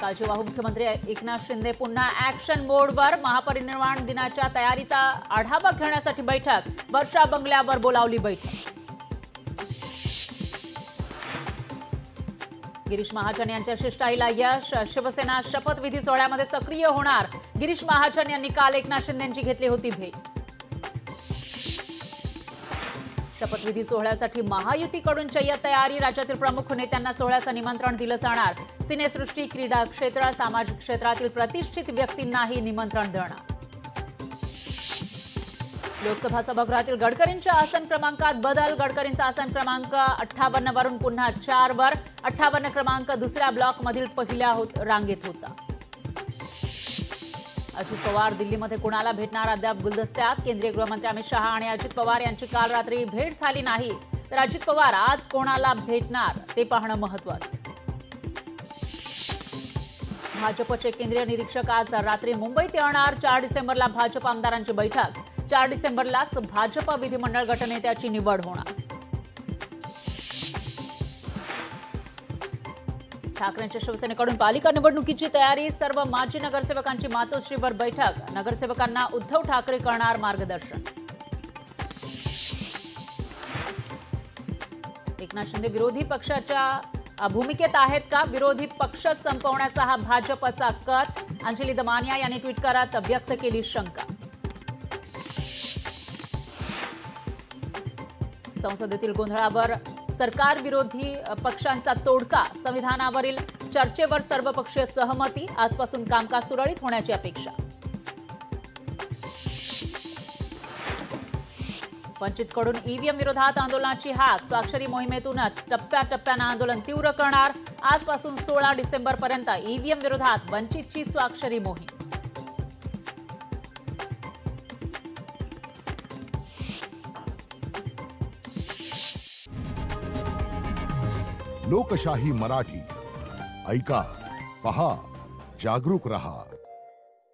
काळजीवाहू मुख्यमंत्री एकनाथ शिंदे पुन्हा ऍक्शन मोडवर. महापरिनिर्वाण दिनाच्या तयारीचा आढावा घेण्यासाठी बैठक. वर्षा बंगल्यावर बोलावली बैठक. गिरीश महाजन यांच्या शिष्टाईला यश. शिवसेना शपथविधी सोहळ्यामध्ये सक्रिय होणार. गिरीश महाजन यांनी काल एकनाथ शिंदेंची घेतली होती भेट. शपथविधी सोहळ्यासाठी महायुतीकडून जय्यत तयारी. राज्यातील प्रमुख नेत्यांना सोहळ्याचं निमंत्रण दिलं जाणार. सिनेसृष्टी, क्रीडा क्षेत्र, सामाजिक क्षेत्रातील प्रतिष्ठित व्यक्तींनाही निमंत्रण देणार. लोकसभा सभागृहातील गडकरींच्या आसन क्रमांकात बदल. गडकरींचा आसन क्रमांक 58 वरून पुन्हा 4 वर. 58 क्रमांक दुसऱ्या ब्लॉकमधील पहिल्या रांगेत होता. अजित पवार दिल्लीमध्ये कुणाला भेटणार अद्याप गुलदस्त्यात. केंद्रीय गृहमंत्री अमित शहा आणि अजित पवार यांची काल रात्री भेट झाली नाही. तर अजित पवार आज कोणाला भेटणार ते पाहणं महत्त्वाचं. भाजपचे केंद्रीय निरीक्षक आज रात्री मुंबईत येणार. 4 डिसेंबरला भाजप आमदारांची बैठक. 4 डिसेंबरलाच भाजप विधिमंडळ गटनेत्याची निवड होणार. ठाकरेंच्या शिवसेनेकडून पालिका निवडणुकीची तयारी. सर्व माजी नगरसेवकांची मातोश्रीवर बैठक. नगरसेवकांना उद्धव ठाकरे करणार मार्गदर्शन. एकनाथ शिंदे विरोधी पक्षाच्या भूमिकेत आहेत का? विरोधी पक्ष संपवण्याचा हा भाजपचा कट. अंजली दमानिया यांनी ट्विट करत व्यक्त केली शंका. संसदेतील गोंधळावर सरकार विरोधी पक्षांचा तोडका. संविधानावरील चर्चेवर सर्वपक्षीय सहमती. आजपासून कामकाज सुरळीत होण्याची अपेक्षा. वंचितकडून ईव्हीएम विरोधात आंदोलनाची हाक. स्वाक्षरी मोहिमेतून टप्प्याटप्प्यानं आंदोलन तीव्र करणार. आजपासून 16 डिसेंबरपर्यंत ईव्हीएम विरोधात वंचितची स्वाक्षरी मोहीम. लोकशाही मराठी ऐका, पहा, जागरूक रहा.